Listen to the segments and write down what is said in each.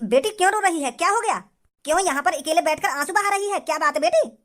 बेटी क्यों रो रही है? क्या हो गया? क्यों यहाँ पर अकेले बैठकर आंसू बहा रही है? क्या बात है बेटी?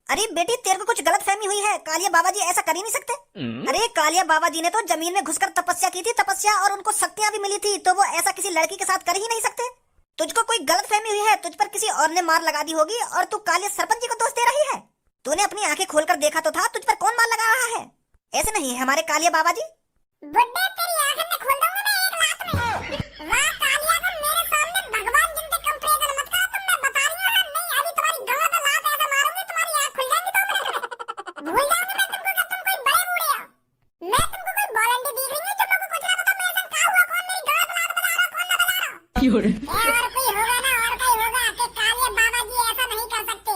अरे बेटी, तेरे को कुछ गलत फहमी हुई है। कालिया बाबा जी ऐसा कर ही नहीं सकते। अरे कालिया बाबा जी ने तो जमीन में घुसकर तपस्या की थी, तपस्या, और उनको शक्तियां भी मिली थी, तो वो ऐसा किसी लड़की के साथ कर ही नहीं सकते। तुझको कोई गलत फहमी हुई है। तुझ पर किसी और ने मार लगा दी होगी और तू कालिया सरपंच जी को दोष दे रही है। तूने अपनी आंखें खोलकर देखा तो था, तुझ पर कौन मार लगा रहा है? ऐसे नहीं है हमारे कालिया बाबा जी। बुड्ढे तेरी आंखें मैं खोल दूंगा मैं एक लात में। वाह कालिया का मेरे सामने भगवान जिनके कंप्लेंट मत कर। तुम मैं बता रही हूं नहीं, अभी तुम्हारी गला पे लात ऐसे मारूंगी तुम्हारी आंख खुल जाएंगी। तो भूल जाओगे मैं तुमको कि तुम कोई बड़े बूढ़े हो। मैं तुमको कोई बॉलंडी दिख रही हूं जो मेरे को कुछ ना पता मेरे संग का हुआ, कौन मेरी गला पे लात बजा रहा है, कौन ना बजा रहा है। क्यों रे? और कोई होगा ना, और कोई होगा कि कालिया बाबा जी ऐसा नहीं कर सकते।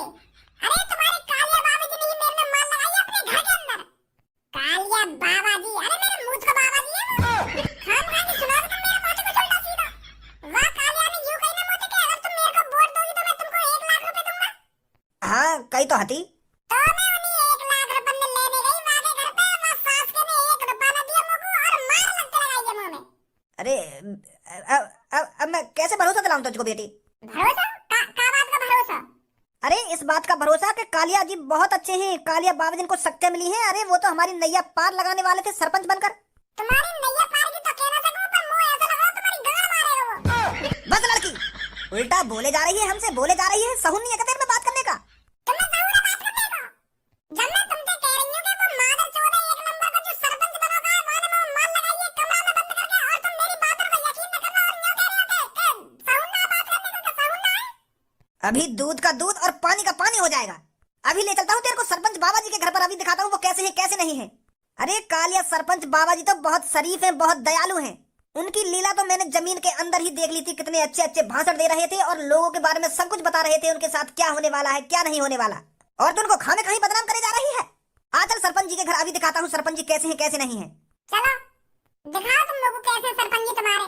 अरे तुम्हारे कालिया बाबा जी ने ही मेरे में मार लगाई अपने घर के अंदर। कालिया बाबा जी, अरे मेरे मुंह का बाबा जी है वो। खाम खा के सुना दो मेरे मोटे को उल्टा सीधा। वाह कालिया ने यूं कही ना मोटे के अगर तुम मेरे को वोट दोगी तो मैं तुमको 1 लाख रुपए दूंगा। हाँ कही तो हती। तो मैं उन्हीं 1 लाख रुपए में लेने गई वादे घर पे, वहाँ सास के ने 1 रुपया ना दिया मुझको और मार लगते लगाई है मुंह में। अरे अब मैं कैसे भरोसा दिलाऊं तुझको बेटी? भरोसा का बात का भरोसा? अरे इस बात का भरोसा कि कालिया जी बहुत अच्छे हैं। कालिया बाबा जी को शक्तियां मिली हैं। अरे वो तो हमारी नैया पार लगाने वाले थे सरपंच बनकर। तुम्हारी नैया पार की तो कह ना सकूं, पर मुंह ऐसा लग रहा है तुम्हारी गांड मारेगा वो। बस लड़की, उल्टा बोले जा रही है, हमसे बोले जा रही है। सहून नहीं है क्या तेरे में बात करने का? तुम्हें सहूर है बात करने का? जब मैं तुमसे कह रही हूं कि वो मादर चौदह 1 नंबर का जो सरपंच बना है वहां में वो मार लगाइए कमरा में बंद करके, और तुम मेरी बातों पर यकीन न करना और यूं कह रहे हो कि सहूर ना बात करने का, सहूर ना है। अभी दूध का दूध और पानी का पानी हो जाएगा। अभी ले चलता हूँ तेरे को सरपंच बाबा जी के घर पर। अभी दिखाता हूँ वो कैसे हैं कैसे नहीं है। अरे कालिया सरपंच बाबा जी तो बहुत शरीफ हैं, बहुत दयालु हैं। उनकी लीला तो मैंने जमीन के अंदर ही देख ली थी। कितने अच्छे अच्छे भाषण दे रहे थे और लोगों के बारे में सब कुछ बता रहे थे, उनके साथ क्या होने वाला है क्या नहीं होने वाला। और तू उनको खाने कहीं बदनाम करे जा रही है। आ चल सरपंच जी के घर, अभी दिखाता हूँ सरपंच जी कैसे हैं कैसे नहीं है। चलो दिखाओ तुम लोगों को कैसे सरपंच जी तुम्हारे।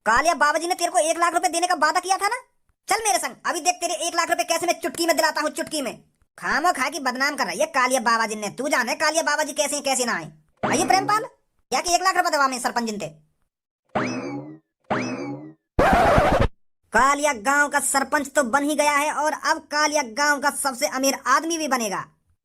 कालिया बाबा जी ने तेरे को 1 लाख रुपए देने का वादा किया था ना। चल मेरे संग, अभी देख तेरे 1 लाख रुपए कैसे मैं चुटकी में दिलाता हूँ। चुटकी में खामो खा की बदनाम कर रही है कालिया बाबा जी ने। तू जाने कालिया बाबा जी कैसे हैं कैसे ना आए। आइए प्रेमपाल, या कि 1 लाख रुपए दवा में सरपंच जिनते। कालिया गांव का सरपंच तो बन ही गया है और अब कालिया गांव का सबसे अमीर आदमी भी बनेगा।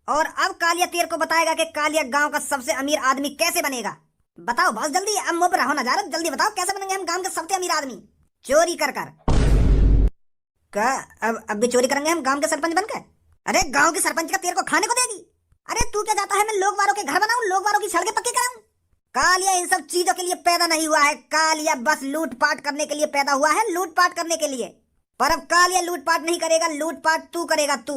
और अब कालिया तेरे को बताएगा कि कालिया गांव का सबसे अमीर आदमी कैसे बनेगा। बताओ बहुत जल्दी, अब मुंह पर रहो ना जा रहा, जल्दी बताओ कैसे बनेंगे हम गांव के सबसे अमीर आदमी। चोरी कर कर का अब भी चोरी करेंगे हम गांव के सरपंच बनकर? अरे गांव के सरपंच का तेरे को खाने को देगी? अरे तू क्या चाहता है मैं लोग वालों के घर बनाऊं, लोग वालों की सड़कें पक्की कराऊं? कालिया इन सब चीजों के लिए पैदा नहीं हुआ है। कालिया बस लूटपाट करने के लिए पैदा हुआ है, लूटपाट करने के लिए। पर अब कालिया लूटपाट नहीं करेगा, लूटपाट तू करेगा। तू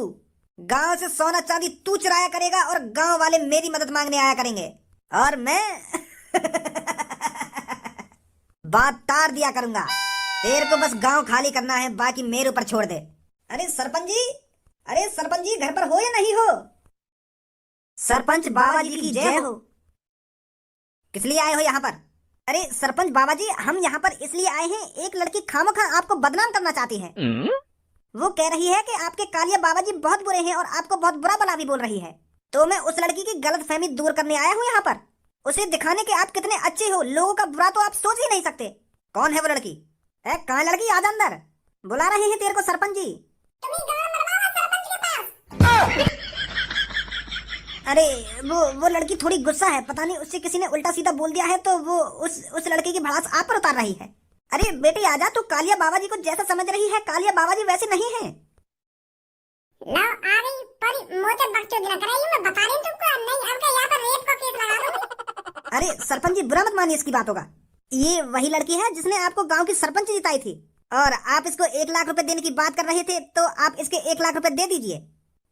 गांव से सोना चांदी तू चुराया करेगा और गांव वाले मेरी मदद मांगने आया करेंगे और मैं बात तार दिया करूंगा। तेरे को बस गांव खाली करना है, बाकी मेरे ऊपर छोड़ दे। अरे सरपंच जी, अरे सरपंच जी घर पर हो या नहीं हो? सरपंच बाबा जी की जय हो। किस लिए आए हो यहाँ पर? अरे सरपंच बाबा जी, हम यहाँ पर इसलिए आए हैं, एक लड़की खामोखा आपको बदनाम करना चाहती है। वो कह रही है कि आपके कालिया बाबा जी बहुत बुरे हैं और आपको बहुत बुरा भला भी बोल रही है। तो मैं उस लड़की की गलत फहमी दूर करने आया हूँ यहाँ पर, उसे दिखाने के आप कितने अच्छे हो। लोगों का बुरा तो आप सोच ही नहीं सकते। कौन है वो लड़की? कहाँ लड़की? आजा अंदर, बुला रहे हैं तेरे को सरपंच जी। तुम ही गांव मरवाओ सरपंच के पास। अरे वो लड़की थोड़ी गुस्सा है, पता नहीं उससे किसी ने उल्टा सीधा बोल दिया है, तो वो उस लड़के की भड़ास आप पर उतार रही है। अरे बेटी आजा, तू कालिया बाबा जी को जैसा समझ रही है, कालिया बाबा जी वैसे नहीं है। लो आ गई, पर मुझे बकचोदी ना कराइए, मैं बता रही हूं तुमको। नहीं अब क्या यहाँ पर रेप का केस लगा दूंगी। अरे सरपंच जी बुरा मत मानिए इसकी बातों का। ये वही लड़की है जिसने आपको गांव की सरपंच जिताई थी और आप इसको 1 लाख रुपए देने की बात कर रहे थे, तो आप इसके 1 लाख रुपए दे दीजिए।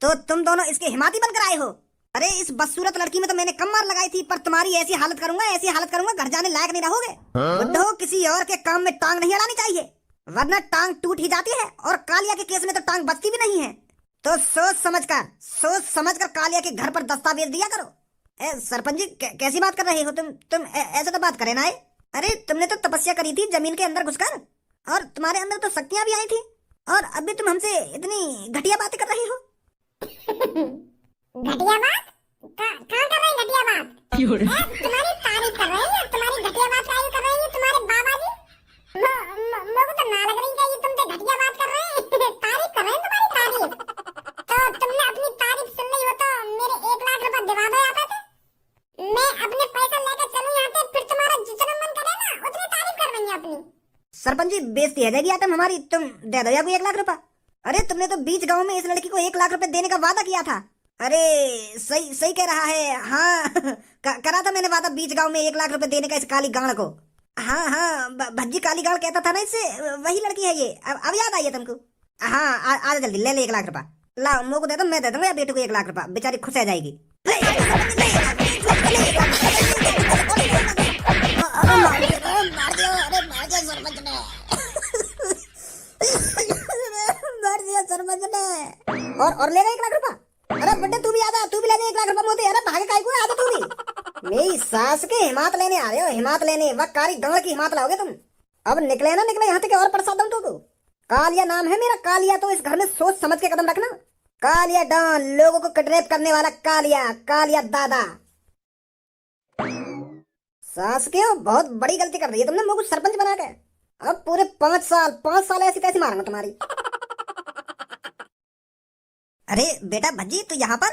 तो तुम दोनों इसके हिमाती बनकर आए हो। अरे इस बदसूरत लड़की में तो मैंने कम मार लगाई थी, पर तुम्हारी ऐसी हालत करूंगा घर जाने लायक नहीं रहोगे। बुड्ढो, किसी और के काम में टांग नहीं अड़ानी चाहिए, वरना टांग टूट ही जाती है। और कालिया के केस में तो टांग बचती भी नहीं है। तो सोच समझ कर कालिया के घर पर दस्तावेज दिया करो। सरपंच जी कैसी बात कर रहे हो तुम ऐसे तो बात करे ना है। अरे तुमने तो तपस्या करी थी जमीन के अंदर घुसकर, और तुम्हारे अंदर तो शक्तियां भी आई थी, और अभी तुम हमसे इतनी घटिया बातें कर रही हो। घटिया बात? कहाँ कर रहे हैं घटिया बात? तुम्हारी तारीफ कर रहे हैं, तुम्हारी घटिया बात काहे कर रहे हैं तुम्हारे बाबा जी? मुझे तो ना लग रही है ये तुम तो घटिया बात कर रहे हैं। तारीफ कर रहे हैं तुम्हारी तारीफ। तो तुमने अपनी तारीफ सुन ली हो तो मेरे 1 लाख रुपए दिवा दो यहाँ पे। मैं अपने पैसा लेकर चलूं यहाँ पे, फिर तुम्हारा जितना मन करे ना उतनी तारीफ कर देंगे अपनी। सरपंच जी बेइज्जती है जाएगी आटम हमारी, तुम दे दो या कोई 1 लाख रुपए। अरे तुमने तो बीच गांव में इस लड़की को 1 लाख रुपए देने का वादा किया था। अरे सही सही कह रहा है, हाँ करा था मैंने वादा बीच गांव में 1 लाख रुपए देने का इस काली गांड को। हाँ भज्जी काली गांड कहता था ना इससे, वही लड़की है ये। अब याद आई है तुमको? हाँ आ जल्दी ले ले 1 लाख रुपए। लाओ मुझको दे दो, मैं दे दूंगा या बेटे को 1 लाख रुपए, बेचारी खुश हो जाएगी। सरपंच ने और लेगा 1 लाख रुपए। अरे बेटे तू भी आजा, तू भी ले जा 1 लाख रुपए मोती। अरे भागे काहे को आजा तू भी। मेरी सास के हिमात लेने आ रहे हो, हिमात लेने वह कारी गांव की हिमात लाओगे तुम। अब निकले ना निकले यहाँ तक और प्रसाद दूं तुमको। कालिया नाम है मेरा, कालिया। तो इस घर में सोच समझ के कदम रखना। कालिया डॉन, लोगों को किडनैप करने वाला कालिया, कालिया दादा। सास के बहुत बड़ी गलती कर रही है तुमने मुझको सरपंच बना के। अब पूरे 5 साल ऐसी तैसी मारूंगा तुम्हारी। अरे बेटा भज्जी तू यहाँ पर?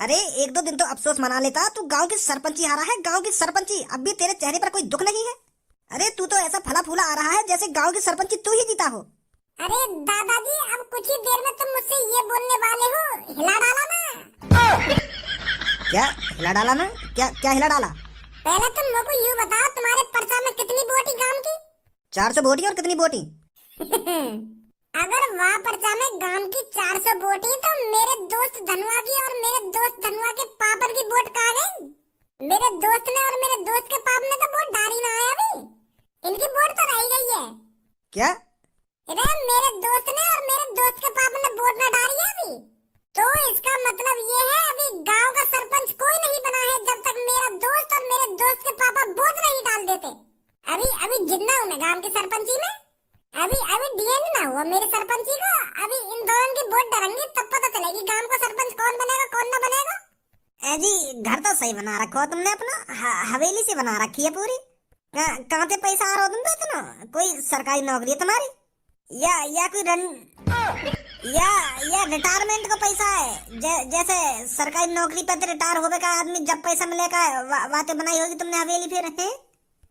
अरे 1-2 दिन तो अफसोस मना लेता, तू गांव की सरपंची हारा है, गांव की सरपंची। अब भी तेरे चेहरे पर कोई दुख नहीं है? अरे तू तो ऐसा फला फूला आ रहा है जैसे गांव की सरपंची तू ही जीता हो। अरे दादाजी अब कुछ ही देर में तुम मुझसे ये बोलने वाले हो, हिला डाला ना। क्या हिला डाला ना? क्या हिला डाला? पहले तुम मुझको यूँ बताओ, तुम्हारे पर्चा में कितनी वोटी गांव की? 400 वोटी। और कितनी वोटी? अगर वहाँ पर्चा में गांव की 400 वोटी, तो मेरे दोस्त धनुआ की और मेरे दोस्त धनुआ के पापड़ की वोट कहाँ गई? मेरे दोस्त ने और मेरे दोस्त के पाप ने तो वोट डाली ना है अभी। इनकी वोट तो रह गई है। क्या? अरे मेरे दोस्त ने और मेरे दोस्त के पाप ने वोट ना डाली है अभी। तो इसका मतलब ये है अभी गांव का सरपंच कोई नहीं बना है जब तक मेरा दोस्त और मेरे दोस्त के पापा वोट नहीं डाल देते। अभी जितना हूँ मैं गांव की सरपंची में, अभी डीएन ना हुआ मेरे सरपंची को। अभी इन दोनों की वोट डालेंगे तब पता चलेगी गांव का सरपंच कौन बनेगा कौन ना बनेगा। जी घर तो सही बना रखो हो तुमने अपना, हवेली से बना रखी है पूरी। कहाँ से पैसा आ रहा हो तुम तो इतना? कोई सरकारी नौकरी है तुम्हारी या कोई या रिटायरमेंट का पैसा है? जैसे सरकारी नौकरी पे तो रिटायर होवे का आदमी जब पैसा मिलेगा बातें बनाई होगी तुमने हवेली फिर है।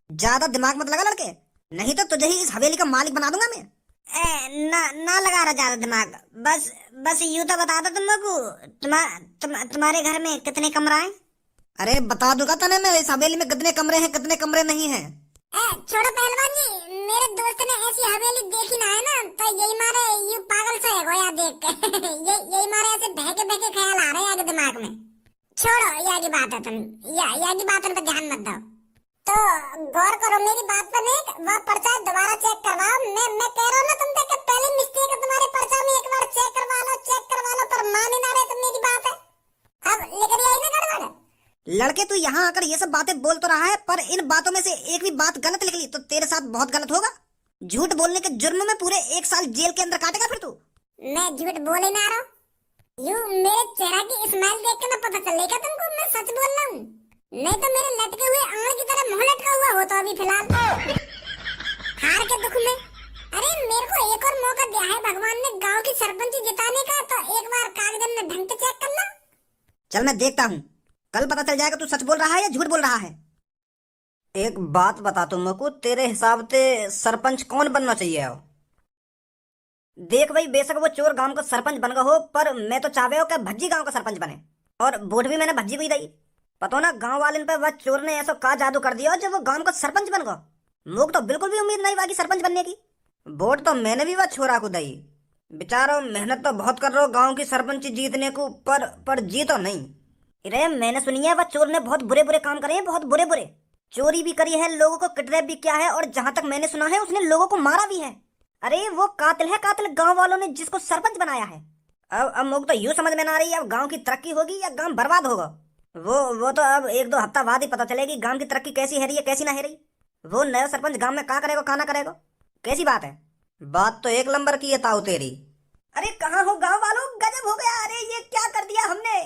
ज्यादा दिमाग मत लगा लड़के, नहीं तो तुझे ही इस हवेली का मालिक बना दूंगा मैं। ना लगा रहा ज्यादा दिमाग, बस यूं तो बता दो तुम लोग को तुम्हारे घर में कितने कमरा है? अरे बता दूंगा तने मैं इस हवेली में कितने कमरे हैं कितने कमरे नहीं है। छोड़ो पहलवान जी, मेरे दोस्त ने ऐसी हवेली देखी ना है ना, तो यही मारे यू पागल से है गोया देख के। यही मारे ऐसे बहके बहके ख्याल आ रहे हैं आगे दिमाग में। छोड़ो यह की बात है, तुम यह की बात पर ध्यान मत दो। तो गौर करो मेरी बात पर, नहीं वह पर्चा दोबारा चेक करवाओ। मैं कह रहा हूँ ना तुम देख, पहले मिस्टेक है तुम्हारे पर्चा में, एक बार चेक करवा लो पर मान ही ना रहे तुम मेरी बात है। अब लेकर आई ना गड़बड़। लड़के तू यहाँ आकर ये सब बातें बोल तो रहा है, पर इन बातों में से एक भी बात गलत निकली तो तेरे साथ बहुत गलत होगा। झूठ बोलने के जुर्म में पूरे 1 साल जेल के अंदर काटेगा फिर तू। मैं झूठ बोल ही ना रहा हूँ। यू मेरे चेहरा की स्माइल देख के ना पता चलेगा तुमको मैं सच बोल रहा हूँ, नहीं तो मेरे लटके हुए आंख की तरह मुंह लटका हुआ होता अभी फिलहाल हार के दुख में। अरे मेरे को एक और मौका दिया है भगवान ने गांव की सरपंची जिताने का, तो एक बार कागज में ढंग से चेक करना। चल मैं देखता हूँ, कल पता चल जाएगा तू सच बोल रहा है या झूठ बोल रहा है। एक बात बता तुमको, तेरे हिसाब से सरपंच कौन बनना चाहिए? देख भाई, बेशक वो चोर गांव का सरपंच बन गया हो, पर मैं तो चाहे हो कि भज्जी गांव का सरपंच बने, और वोट भी मैंने भज्जी को ही दी। पता ना गांव वाले पे वह चोर ने ऐसा का जादू कर दिया जब वो गांव का सरपंच बन गया। मुझे तो बिल्कुल भी उम्मीद नहीं बाकी सरपंच बनने की। वोट तो मैंने भी वह छोरा को दी। बेचारा मेहनत तो बहुत कर रहा हो गांव की सरपंच जीतने को, पर जीतो नहीं। अरे मैंने सुनी है वह चोर ने बहुत बुरे बुरे काम करे हैं, बहुत बुरे बुरे। चोरी भी करी है, लोगों को किडनैप भी किया है, और जहां तक मैंने सुना है उसने लोगों को मारा भी है। अरे वो कातिल है, कातिल गांव वालों ने जिसको सरपंच बनाया है। अब मुझे तो यूं समझ में ना आ रही है, अब गांव की तरक्की होगी या गांव बर्बाद होगा। वो तो अब एक दो हफ्ता बाद ही पता चलेगी गांव की तरक्की कैसी है रही है कैसी ना है रही। वो नया सरपंच गांव में क्या करेगा क्या ना करेगा, कैसी बात है। बात तो एक नंबर की है ताऊ तेरी। अरे कहाँ हो गांव वालों, गजब हो गया, अरे ये क्या कर दिया हमने,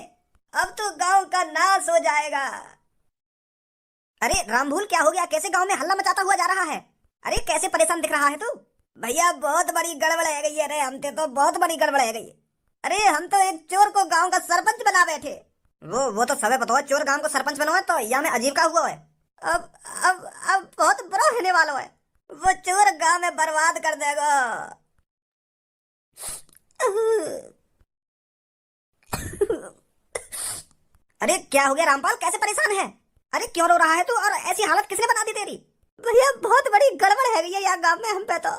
अब तो गांव का नाश हो जाएगा। अरे रामभूल क्या हो गया, कैसे गांव में हल्ला मचाता हुआ जा रहा है, अरे कैसे परेशान दिख रहा है तू। भैया बहुत बड़ी गड़बड़ है गई है, अरे हमसे तो बहुत बड़ी गड़बड़ है गई। अरे हम तो एक चोर को गांव का सरपंच बना बैठे। वो तो सबे बताओ, चोर गांव को सरपंच बना है तो यहाँ में अजीब का हुआ है। अब बहुत बुरा होने वाला है, वो चोर गांव में बर्बाद कर देगा। अरे क्या हो गया रामपाल, कैसे परेशान है, अरे क्यों रो रहा है तू, और ऐसी हालत किसने बना दी तेरी। भैया बहुत बड़ी गड़बड़ है गई है यहाँ गांव में, हम पे तो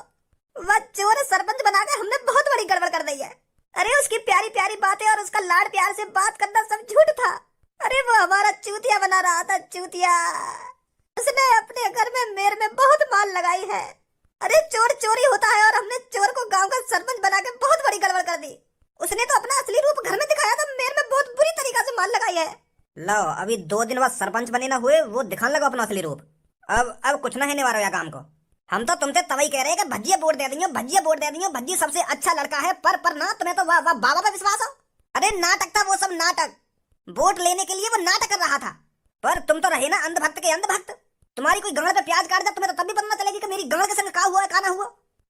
वह चोर सरपंच बना के हमने बहुत बड़ी गड़बड़ कर दी है। अरे उसकी प्यारी प्यारी बातें और उसका लाड प्यार से बात करना सब झूठ था। अरे वो हमारा चूतिया बना रहा था, चूतिया। उसने अपने घर में मेरे में बहुत माल लगाई है। अरे चोर चोरी होता है और हमने चोर को गांव का सरपंच बना के बहुत बड़ी गड़बड़ कर दी। उसने तो अपना असली रूप घर में दिखाया था, मेरे में बहुत बुरी तरीका से माल लगाई है। लो अभी 2 दिन बाद सरपंच बने ना हुए, वो दिखाने लगा अपना असली रूप। अब कुछ ना होने वाला है काम को। हम तो तुमसे तभी कह रहे हैं कि भज्जिया वोट दे दियो, भज्जिया वोट दे दियो, भज्जी सबसे अच्छा लड़का है। पर ना, तुम्हें तो वाह बाबा पे विश्वास हो। अरे नाटक था वो सब, नाटक। वोट लेने के लिए वो नाटक कर रहा था, पर तुम तो रहे ना अंधभक्त के अंधभक्त। तुम्हारी कोई गांड पे प्याज काट दे, तुम्हें तो तब भी पता चलेगी कि मेरी गांड के संग का हुआ है का ना हुआ,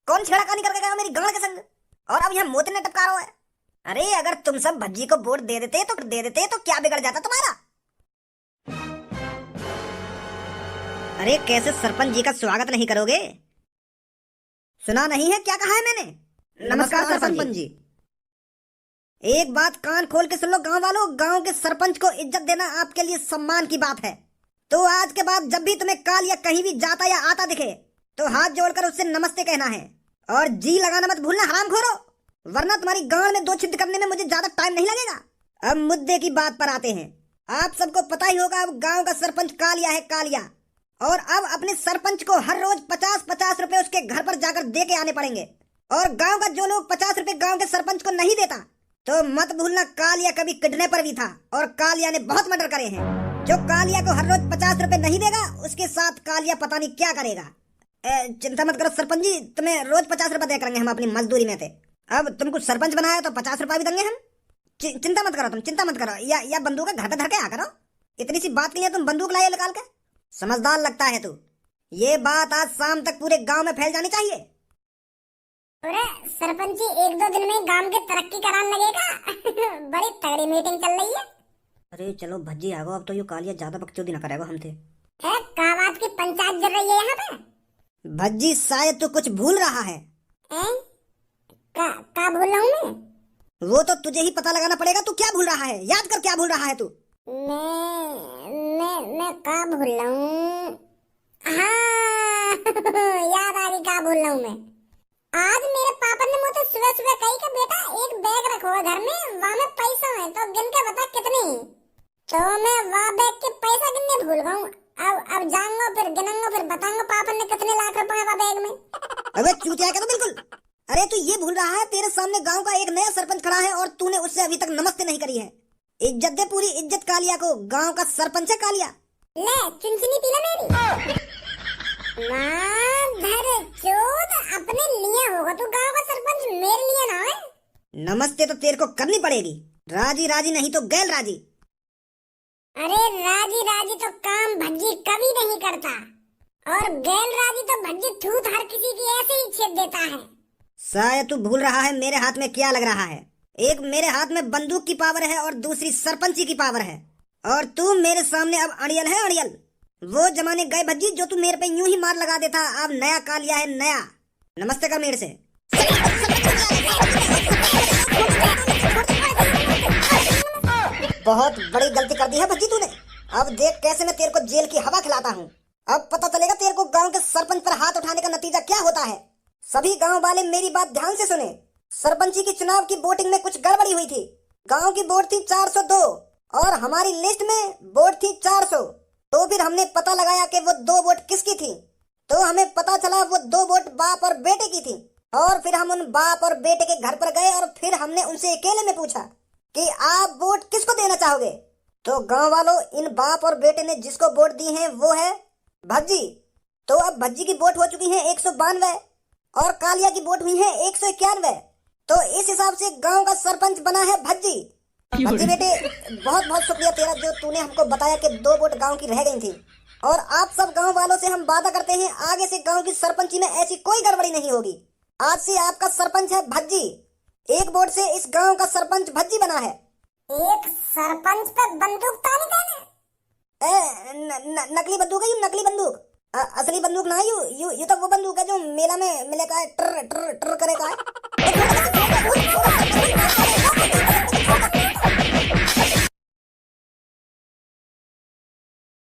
कौन छेड़खानी करके गया मेरी गांड के संग। और अब यहाँ मोती ने टपका रहा है। अरे अगर तुम सब भज्जी को वोट दे देते तो क्या बिगड़ जाता तुम्हारा। अरे कैसे सरपंच जी का स्वागत नहीं करोगे, सुना नहीं है क्या कहा है मैंने। नमस्कार सरपंच जी। एक बात कान खोल के सुन लो गांव वालों, गांव के सरपंच को इज्जत देना आपके लिए सम्मान की बात है। तो आज के बाद जब भी तुम्हें काल या कहीं भी जाता या आता दिखे तो हाथ जोड़कर उससे नमस्ते कहना है, और जी लगाना मत भूलना हरामखोरो, वरना तुम्हारी गांव में 2 छिद्र करने में मुझे ज्यादा टाइम नहीं लगेगा। अब मुद्दे की बात पर आते हैं। आप सबको पता ही होगा अब गांव का सरपंच कालिया है, कालिया। और अब अपने सरपंच को हर रोज 50-50 रुपए उसके घर पर जाकर दे के आने पड़ेंगे। और गांव का जो लोग 50 रुपए गांव के सरपंच को नहीं देता तो मत भूलना कालिया कभी किडनैपर भी था, और कालिया ने बहुत मर्डर करे हैं। जो कालिया को हर रोज 50 रुपए नहीं देगा उसके साथ कालिया पता नहीं क्या करेगा। चिंता मत करो सरपंच जी, तुम्हें रोज 50 रुपए दे करेंगे हम अपनी मजदूरी में थे। अब तुमको सरपंच बनाया तो 50 रुपए भी देंगे हम। चिंता मत करो, तुम चिंता मत करो। या बंदूक घर पे धर के आ करो, इतनी सी बात नहीं है तुम बंदूक लाए निकाल के। समझदार लगता है तू, ये बात आज शाम तक पूरे गांव में फैल जानी चाहिए। अरे सरपंच जी 1-2 दिन में गांव की तरक्की कराने लगेगा। बड़ी तगड़ी मीटिंग चल रही है। अरे चलो भज्जी आ गो, अब तो ये कालिया ज्यादा बकचोदी ना करेगा हमसे। है का बात की पंचायत चल रही है यहाँ पे। भज्जी शायद तू कुछ भूल रहा है। का भूल रहा हूँ मैं? वो तो तुझे ही पता लगाना पड़ेगा, तू क्या भूल रहा है, याद कर क्या भूल रहा है तू। मैं का भूल रहा हूँ, हाँ याद आ गई का भूल रहा हूँ मैं। आज मेरे पापा ने मुझे सुबह सुबह कही कि बेटा एक बैग रखो घर में, वहाँ में पैसा है तो गिन के बता कितने। तो मैं वहाँ बैग के पैसा गिनने भूल गया हूँ। अब जाऊंगा फिर गिनूंगा, फिर बताऊंगा पापा ने कितने लाख रुपए है बैग में। अबे चूतिया क्या, तो बिल्कुल। अरे तू ये भूल रहा है तेरे सामने गांव का एक नया सरपंच खड़ा है और तूने उससे अभी तक नमस्ते नहीं करी है। इज्जत दे, पूरी इज्जत कालिया को, गांव का सरपंच है कालिया। ले चुनचुनी पी ले मेरी। माधर चोद, अपने लिए होगा तू गांव का सरपंच, मेरे लिए ना है। नमस्ते तो तेरे को करनी पड़ेगी, राजी राजी नहीं तो गैर राजी। अरे राजी राजी तो काम भज्जी कभी नहीं करता, और गैर राजी तो भज्जी थूत हर किसी की ऐसे ही छेद देता है। शायद तू भूल रहा है मेरे हाथ में क्या लग रहा है। एक मेरे हाथ में बंदूक की पावर है और दूसरी सरपंची की पावर है, और तू मेरे सामने अब अड़ियल है, अड़ियल। वो जमाने गए भज्जी जो तू मेरे पे यूं ही मार लगा देता, अब नया कालिया है, नया। नमस्ते कर मेरे से। बहुत बड़ी गलती कर दी है भज्जी तूने। अब देख कैसे मैं तेरे को जेल की हवा खिलाता हूँ। अब पता चलेगा तेरे को गांव के सरपंच पर हाथ उठाने का नतीजा क्या होता है। सभी गांव वाले मेरी बात ध्यान से सुने। सरपंची की चुनाव की वोटिंग में कुछ गड़बड़ी हुई थी। गांव की वोट थी 402 और हमारी लिस्ट में वोट थी 400। तो फिर हमने पता लगाया कि वो 2 वोट किसकी थी। तो हमें पता चला वो 2 वोट बाप और बेटे की थी। और फिर हम उन बाप और बेटे के घर पर गए और फिर हमने उनसे अकेले में पूछा कि आप वोट किसको देना चाहोगे। तो गांव वालों, इन बाप और बेटे ने जिसको वोट दी है वो है भज्जी। तो अब भज्जी की वोट हो चुकी है 192 और कालिया की वोट हुई है 191। तो इस हिसाब से गांव का सरपंच बना है भज्जी। भज्जी बेटे, बहुत बहुत शुक्रिया तेरा जो तूने हमको बताया कि 2 वोट गांव की रह गई थी। और आप सब गांव वालों से हम वादा करते हैं आगे से गांव की सरपंची में ऐसी कोई गड़बड़ी नहीं होगी। आज से आपका सरपंच है भज्जी। 1 वोट से इस गांव का सरपंच भज्जी बना है। एक सरपंच पे बंदूक तानी देना। नकली बंदूक है यू, नकली बंदूक। असली बंदूक ना है यू तो वो बंदूक है जो मेला में मिलेगा, ट्र ट्र ट्र करेगा।